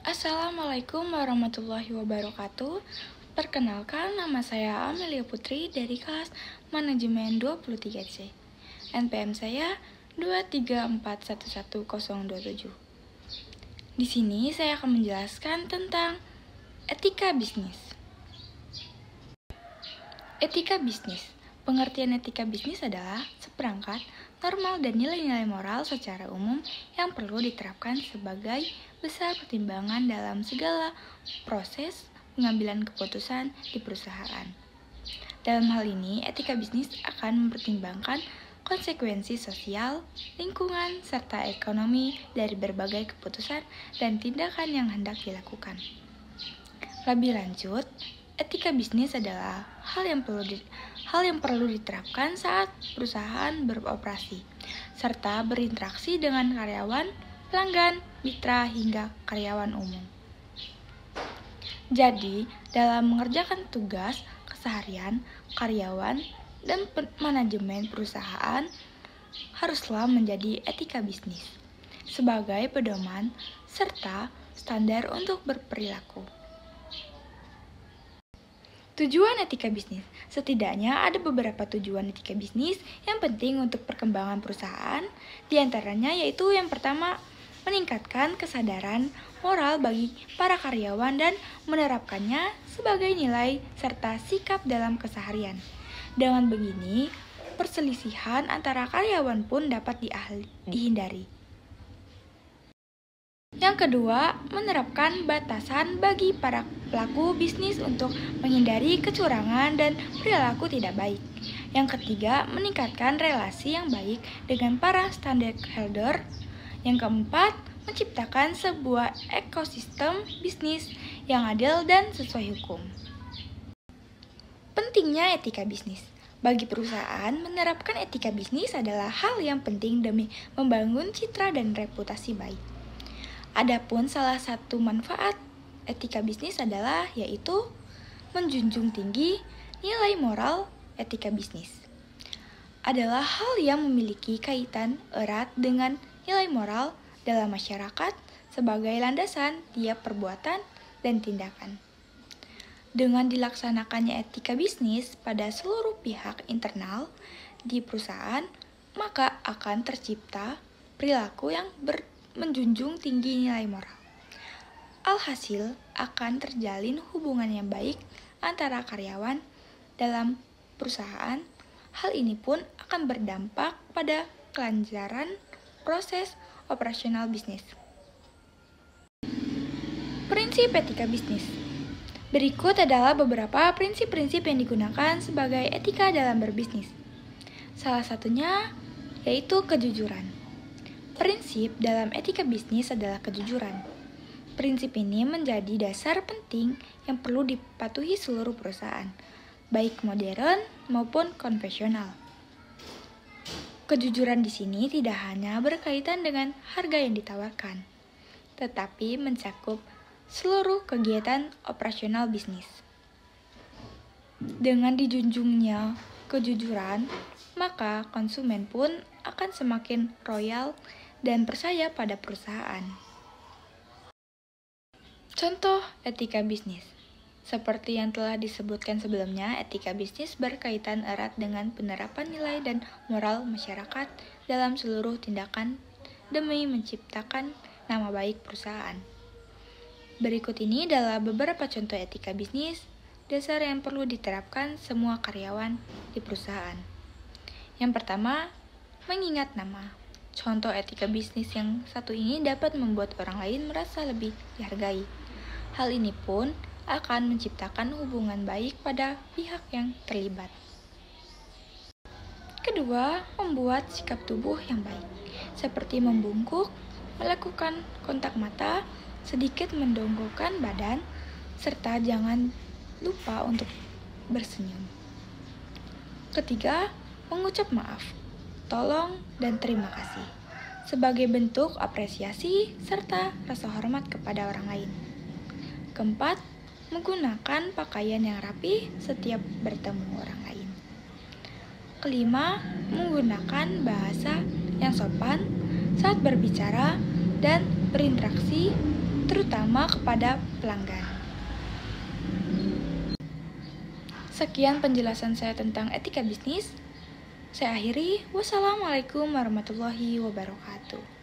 Assalamualaikum warahmatullahi wabarakatuh. Perkenalkan, nama saya Amelia Putri dari kelas Manajemen 23C. NPM saya 234111027. Di sini saya akan menjelaskan tentang etika bisnis. Etika bisnis. Pengertian etika bisnis adalah seperangkat normal dan nilai-nilai moral secara umum yang perlu diterapkan sebagai besar pertimbangan dalam segala proses pengambilan keputusan di perusahaan. Dalam hal ini, etika bisnis akan mempertimbangkan konsekuensi sosial, lingkungan, serta ekonomi dari berbagai keputusan dan tindakan yang hendak dilakukan. Lebih lanjut, etika bisnis adalah hal yang perlu diterapkan saat perusahaan beroperasi, serta berinteraksi dengan karyawan, pelanggan, mitra, hingga karyawan umum. Jadi, dalam mengerjakan tugas keseharian, karyawan dan manajemen perusahaan haruslah menjadi etika bisnis sebagai pedoman serta standar untuk berperilaku. Tujuan etika bisnis. Setidaknya ada beberapa tujuan etika bisnis yang penting untuk perkembangan perusahaan. Di antaranya yaitu yang pertama, meningkatkan kesadaran moral bagi para karyawan dan menerapkannya sebagai nilai serta sikap dalam keseharian. Dengan begini, perselisihan antara karyawan pun dapat dihindari. Yang kedua, menerapkan batasan bagi para pelaku bisnis untuk menghindari kecurangan dan perilaku tidak baik. Yang ketiga, meningkatkan relasi yang baik dengan para stakeholder. Yang keempat, menciptakan sebuah ekosistem bisnis yang adil dan sesuai hukum. Pentingnya etika bisnis. Bagi perusahaan, menerapkan etika bisnis adalah hal yang penting demi membangun citra dan reputasi baik. Adapun salah satu manfaat etika bisnis adalah yaitu menjunjung tinggi nilai moral. Etika bisnis adalah hal yang memiliki kaitan erat dengan nilai moral dalam masyarakat sebagai landasan tiap perbuatan dan tindakan. Dengan dilaksanakannya etika bisnis pada seluruh pihak internal di perusahaan, maka akan tercipta perilaku yang menjunjung tinggi nilai moral. Alhasil, akan terjalin hubungan yang baik antara karyawan dalam perusahaan. Hal ini pun akan berdampak pada kelancaran proses operasional bisnis. Prinsip etika bisnis. Berikut adalah beberapa prinsip-prinsip yang digunakan sebagai etika dalam berbisnis. Salah satunya yaitu kejujuran. Prinsip dalam etika bisnis adalah kejujuran. Prinsip ini menjadi dasar penting yang perlu dipatuhi seluruh perusahaan, baik modern maupun konvensional. Kejujuran di sini tidak hanya berkaitan dengan harga yang ditawarkan, tetapi mencakup seluruh kegiatan operasional bisnis. Dengan dijunjungnya kejujuran, maka konsumen pun akan semakin loyal dan percaya pada perusahaan. Contoh etika bisnis. Seperti yang telah disebutkan sebelumnya, etika bisnis berkaitan erat dengan penerapan nilai dan moral masyarakat dalam seluruh tindakan demi menciptakan nama baik perusahaan. Berikut ini adalah beberapa contoh etika bisnis dasar yang perlu diterapkan semua karyawan di perusahaan. Yang pertama, mengingat nama. Contoh etika bisnis yang satu ini dapat membuat orang lain merasa lebih dihargai. Hal ini pun akan menciptakan hubungan baik pada pihak yang terlibat. Kedua, membuat sikap tubuh yang baik, seperti membungkuk, melakukan kontak mata, sedikit mendongkokkan badan, serta jangan lupa untuk bersenyum. Ketiga, mengucap maaf, tolong, dan terima kasih sebagai bentuk apresiasi serta rasa hormat kepada orang lain. Keempat, menggunakan pakaian yang rapi setiap bertemu orang lain. Kelima, menggunakan bahasa yang sopan saat berbicara dan berinteraksi terutama kepada pelanggan. Sekian penjelasan saya tentang etika bisnis. Saya akhiri. Wassalamualaikum warahmatullahi wabarakatuh.